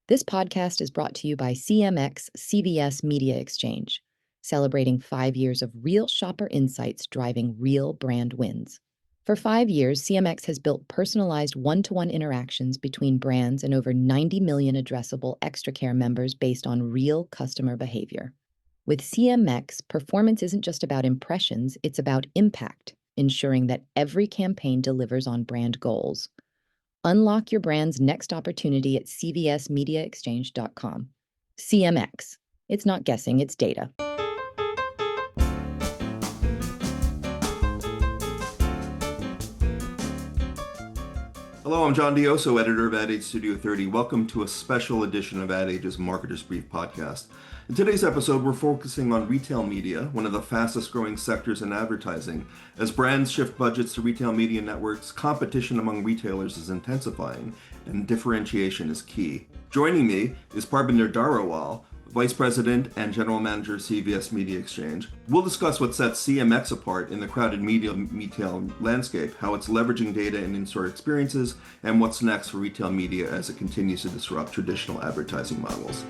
This podcast is brought to you by CMX CVS Media Exchange, celebrating 5 years of real shopper insights driving real brand wins. For 5 years, CMX has built personalized one-to-one interactions between brands and over 90 million addressable extra care members based on real customer behavior. With CMX, performance isn't just about impressions, it's about impact, ensuring that every campaign delivers on brand goals. Unlock your brand's next opportunity at cvsmediaexchange.com. CMX. It's not guessing, it's data. Hello, I'm John Dioso, editor of Ad Age Studio 30. Welcome to a special edition of Ad Age's Marketer's Brief podcast. In today's episode, we're focusing on retail media, one of the fastest growing sectors in advertising. As brands shift budgets to retail media networks, competition among retailers is intensifying, and differentiation is key. Joining me is Parbinder Dhariwal, Vice President and General Manager of CVS Media Exchange. We'll discuss what sets CMX apart in the crowded media retail landscape, how it's leveraging data and in-store experiences, and what's next for retail media as it continues to disrupt traditional advertising models.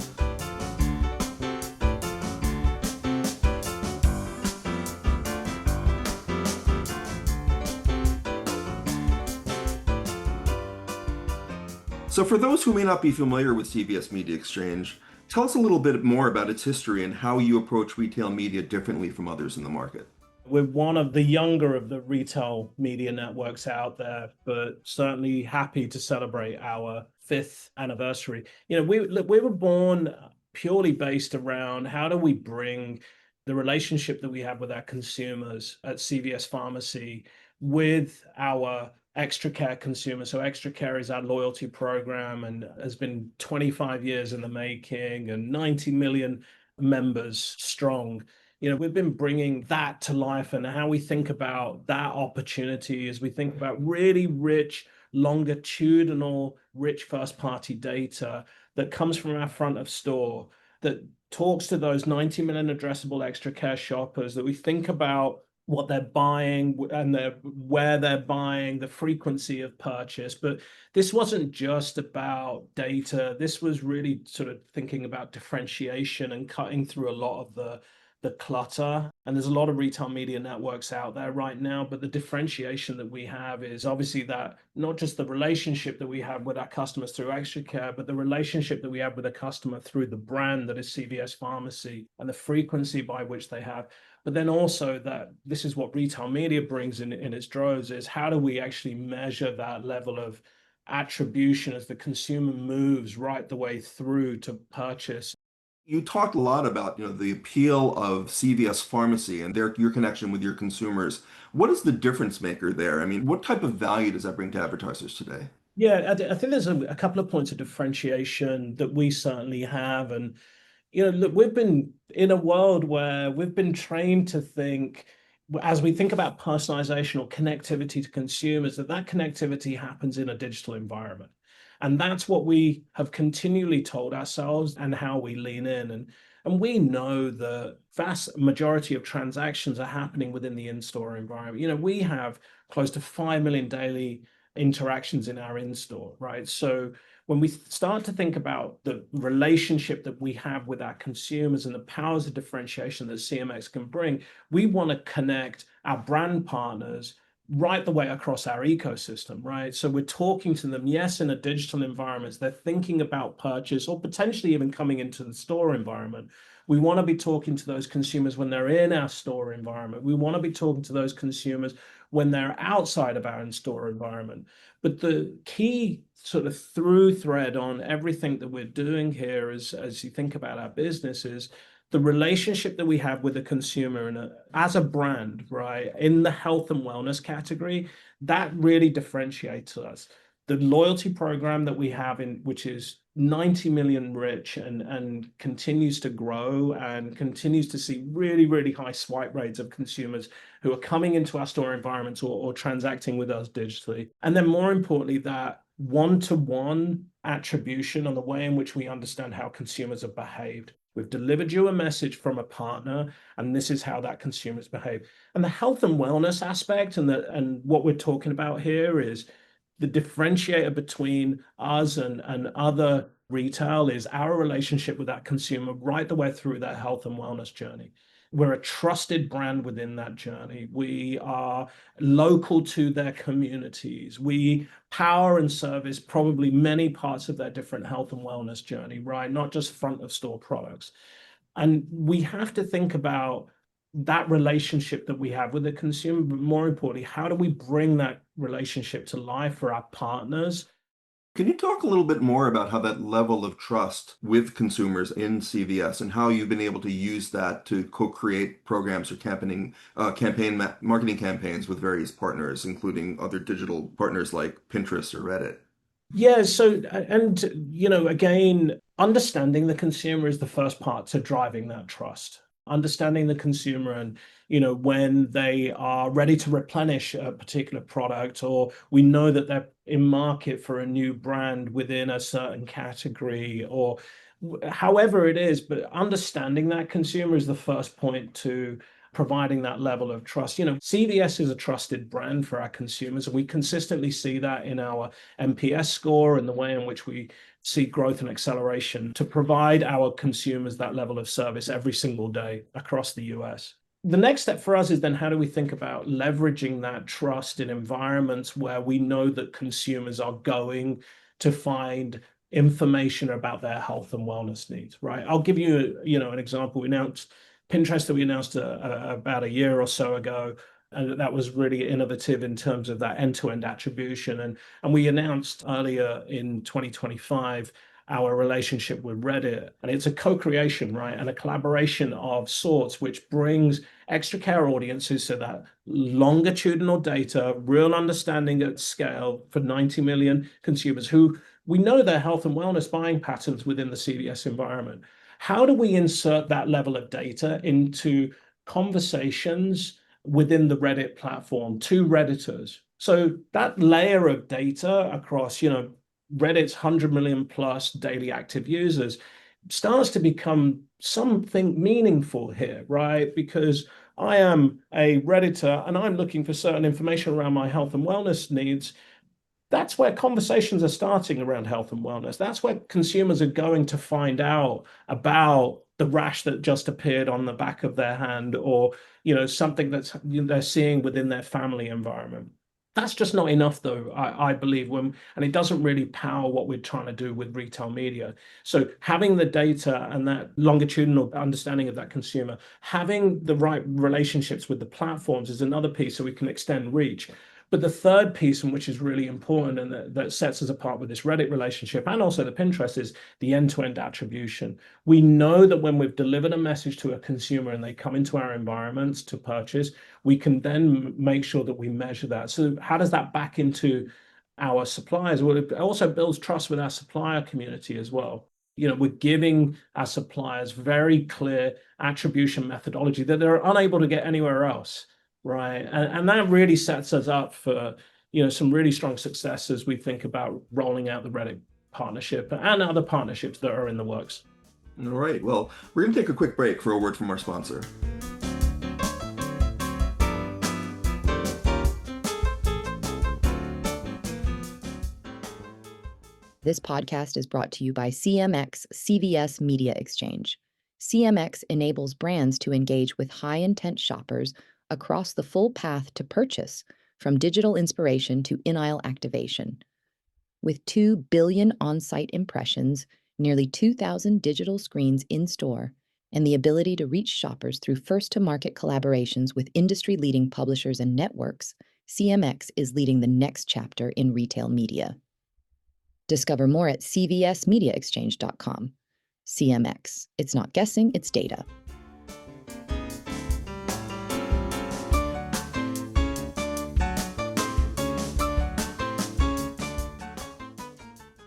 So for those who may not be familiar with CVS Media Exchange, tell us a little bit more about its history and how you approach retail media differently from others in the market. We're one of the younger of the retail media networks out there, but certainly happy to celebrate our 5th anniversary. We were born purely based around how do we bring the relationship that we have with our consumers at CVS Pharmacy with our Extra Care consumers. So Extra Care is our loyalty program and has been 25 years in the making and 90 million members strong. We've been bringing that to life, and how we think about that opportunity as we think about really rich, longitudinal, rich first-party data that comes from our front of store, that talks to those 90 million addressable Extra Care shoppers, that we think about what they're buying and where they're buying, the frequency of purchase. But this wasn't just about data. This was really sort of thinking about differentiation and cutting through a lot of the clutter. And there's a lot of retail media networks out there right now, but the differentiation that we have is obviously that not just the relationship that we have with our customers through Extra Care, but the relationship that we have with a customer through the brand that is CVS Pharmacy and the frequency by which they have. But then also that this is what retail media brings in its droves, is how do we actually measure that level of attribution as the consumer moves right the way through to purchase. You talked a lot about the appeal of CVS Pharmacy and your connection with your consumers. What is the difference maker there? I mean, what type of value does that bring to advertisers today? Yeah, I think there's a couple of points of differentiation that we certainly have. And look, we've been in a world where we've been trained to think, as we think about personalization or connectivity to consumers, that connectivity happens in a digital environment. And that's what we have continually told ourselves and how we lean in. And we know the vast majority of transactions are happening within the in-store environment. We have close to 5 million daily interactions in our in-store, right? So when we start to think about the relationship that we have with our consumers and the powers of differentiation that CMX can bring, we want to connect our brand partners right the way across our ecosystem, right? So we're talking to them, yes, in a digital environment. They're thinking about purchase or potentially even coming into the store environment. We want to be talking to those consumers when they're in our store environment. We want to be talking to those consumers when they're outside of our in-store environment. But the key sort of through thread on everything that we're doing here is, as you think about our business, is the relationship that we have with the consumer and as a brand, right, in the health and wellness category, that really differentiates us. The loyalty program that we have which is 90 million rich and continues to grow and continues to see really, really high swipe rates of consumers who are coming into our store environments or transacting with us digitally. And then more importantly, that one-to-one attribution on the way in which we understand how consumers have behaved. We've delivered you a message from a partner, and this is how that consumer's behave. And the health and wellness aspect and what we're talking about here is the differentiator between us and other retail is our relationship with that consumer right the way through their health and wellness journey. We're a trusted brand within that journey. We are local to their communities. We power and service probably many parts of their different health and wellness journey, right? Not just front of store products. And we have to think about that relationship that we have with the consumer, but more importantly, how do we bring that relationship to life for our partners? Can you talk a little bit more about how that level of trust with consumers in CVS and how you've been able to use that to co-create programs or marketing campaigns with various partners, including other digital partners like Pinterest or Reddit? Yeah, so, and, again, understanding the consumer is the first part to driving that trust. Understanding the consumer and, when they are ready to replenish a particular product, or we know that they're in market for a new brand within a certain category, or however it is, but understanding that consumer is the first point to providing that level of trust. CVS is a trusted brand for our consumers, and we consistently see that in our NPS score and the way in which we see growth and acceleration to provide our consumers that level of service every single day across the US. The next step for us is then how do we think about leveraging that trust in environments where we know that consumers are going to find information about their health and wellness needs, right? I'll give you, an example. We announced Pinterest that we announced about a year or so ago, and that was really innovative in terms of that end-to-end attribution. And we announced earlier in 2025 our relationship with Reddit, and it's a co-creation, right, and a collaboration of sorts, which brings extra care audiences, so that longitudinal data, real understanding at scale for 90 million consumers who we know their health and wellness buying patterns within the CVS environment. How do we insert that level of data into conversations within the Reddit platform to Redditors? So that layer of data across, Reddit's 100 million plus daily active users starts to become something meaningful here, right? Because I am a Redditor and I'm looking for certain information around my health and wellness needs. That's where conversations are starting around health and wellness. That's where consumers are going to find out about the rash that just appeared on the back of their hand, or something that's they're seeing within their family environment. That's just not enough, though, I believe, and it doesn't really power what we're trying to do with retail media. So having the data and that longitudinal understanding of that consumer, having the right relationships with the platforms is another piece, so we can extend reach. But the third piece, and which is really important and that sets us apart with this Reddit relationship and also the Pinterest, is the end-to-end attribution. We know that when we've delivered a message to a consumer and they come into our environments to purchase, we can then make sure that we measure that. So how does that back into our suppliers? Well, it also builds trust with our supplier community as well. We're giving our suppliers very clear attribution methodology that they're unable to get anywhere else. Right. And that really sets us up for, some really strong success as we think about rolling out the Reddit partnership and other partnerships that are in the works. All right. Well, we're going to take a quick break for a word from our sponsor. This podcast is brought to you by CMX CVS Media Exchange. CMX enables brands to engage with high-intent shoppers across the full path to purchase, from digital inspiration to in-aisle activation. With 2 billion on-site impressions, nearly 2,000 digital screens in-store, and the ability to reach shoppers through first-to-market collaborations with industry-leading publishers and networks, CMX is leading the next chapter in retail media. Discover more at cvsmediaexchange.com. CMX. It's not guessing, it's data.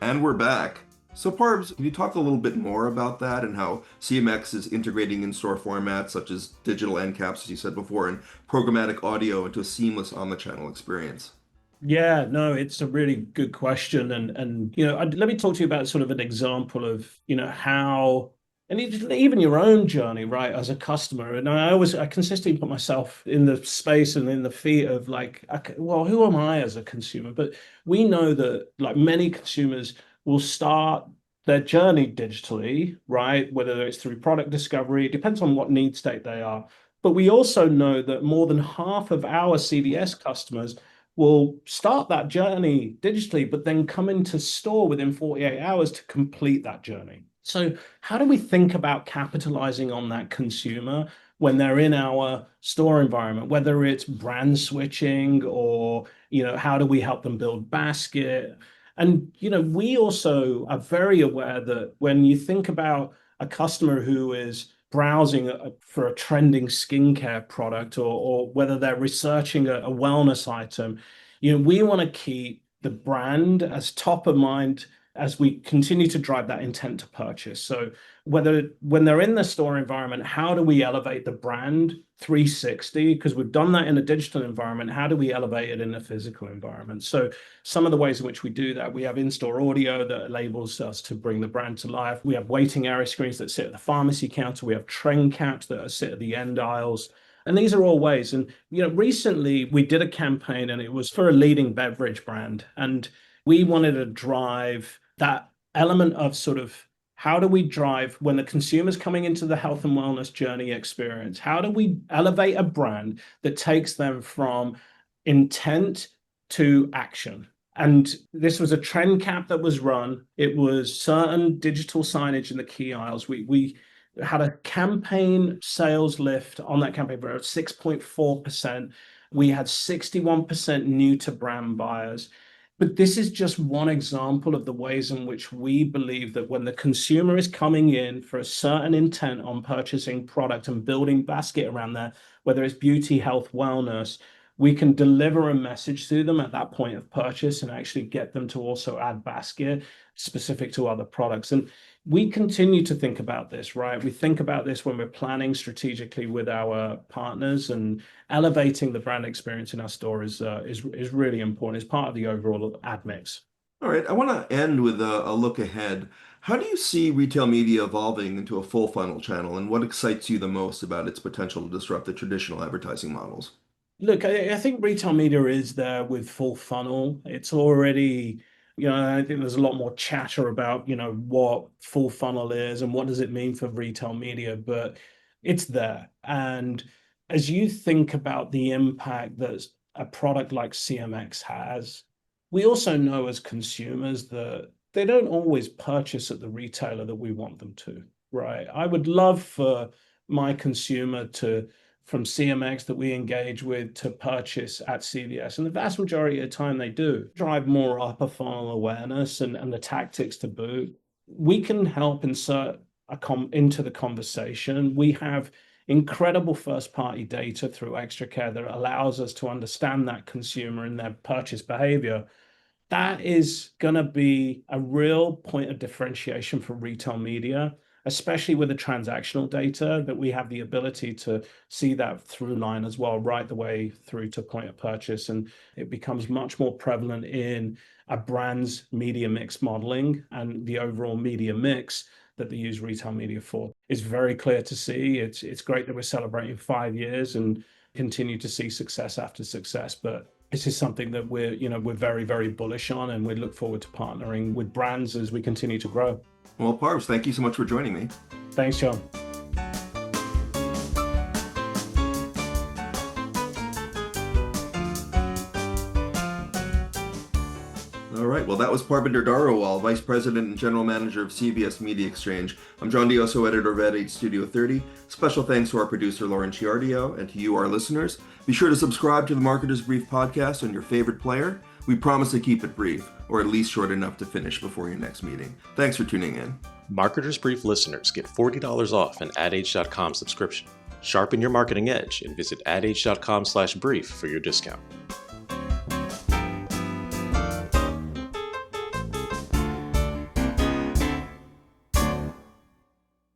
And we're back. So Parbs, can you talk a little bit more about that and how CMX is integrating in-store formats such as digital end caps, as you said before, and programmatic audio into a seamless on-the-channel experience? Yeah, no, it's a really good question. And let me talk to you about sort of an example of, how, and even your own journey, right, as a customer. And I consistently put myself in the space and in the feet of like, okay, well, who am I as a consumer? But we know that like many consumers will start their journey digitally, right? Whether it's through product discovery, it depends on what need state they are. But we also know that more than half of our CVS customers will start that journey digitally, but then come into store within 48 hours to complete that journey. So how do we think about capitalizing on that consumer when they're in our store environment, whether it's brand switching or, how do we help them build basket? And, we also are very aware that when you think about a customer who is browsing for a trending skincare product or whether they're researching a wellness item, we want to keep the brand as top of mind as we continue to drive that intent to purchase. So when they're in the store environment, how do we elevate the brand 360? Because we've done that in a digital environment. How do we elevate it in a physical environment? So some of the ways in which we do that, we have in-store audio that enables us to bring the brand to life. We have waiting area screens that sit at the pharmacy counter. We have trend caps that sit at the end aisles. And these are all ways. And, recently we did a campaign and it was for a leading beverage brand. And we wanted to drive that element of sort of how do we drive when the consumer's coming into the health and wellness journey experience? How do we elevate a brand that takes them from intent to action? And this was a trend cap that was run. It was certain digital signage in the key aisles. We had a campaign sales lift on that campaign for 6.4%. We had 61% new to brand buyers. But this is just one example of the ways in which we believe that when the consumer is coming in for a certain intent on purchasing product and building basket around that, whether it's beauty, health, wellness, we can deliver a message to them at that point of purchase and actually get them to also add basket specific to other products. And we continue to think about this, right? We think about this when we're planning strategically with our partners, and elevating the brand experience in our store is really important. It's part of the overall ad mix. All right, I want to end with a look ahead. How do you see retail media evolving into a full funnel channel, and what excites you the most about its potential to disrupt the traditional advertising models? Look, I think retail media is there with full funnel. It's already, I think there's a lot more chatter about, what full funnel is and what does it mean for retail media, but it's there. And as you think about the impact that a product like CMX has, we also know as consumers that they don't always purchase at the retailer that we want them to, right? I would love for my consumer from CMX that we engage with to purchase at CVS. And the vast majority of the time they do drive more upper funnel awareness and the tactics to boot. We can help insert into the conversation. We have incredible first party data through Extra Care that allows us to understand that consumer and their purchase behavior. That is going to be a real point of differentiation for retail media, especially with the transactional data, that we have the ability to see that through line as well, right the way through to point of purchase. And it becomes much more prevalent in a brand's media mix modeling, and the overall media mix that they use retail media for is very clear to see. It's great that we're celebrating 5 years and continue to see success after success, but this is something that we're very, very bullish on, and we look forward to partnering with brands as we continue to grow. Well, Parbs, thank you so much for joining me. Thanks, John. All right, well, that was Parbinder Dhariwal, Vice President and General Manager of CVS Media Exchange. I'm John Dioso, editor of Ad Age Studio 30. Special thanks to our producer, Lauren Ciardio, and to you, our listeners. Be sure to subscribe to the Marketer's Brief podcast on your favorite player. We promise to keep it brief, or at least short enough to finish before your next meeting. Thanks for tuning in. Marketer's Brief listeners get $40 off an adage.com subscription. Sharpen your marketing edge and visit adage.com/brief for your discount.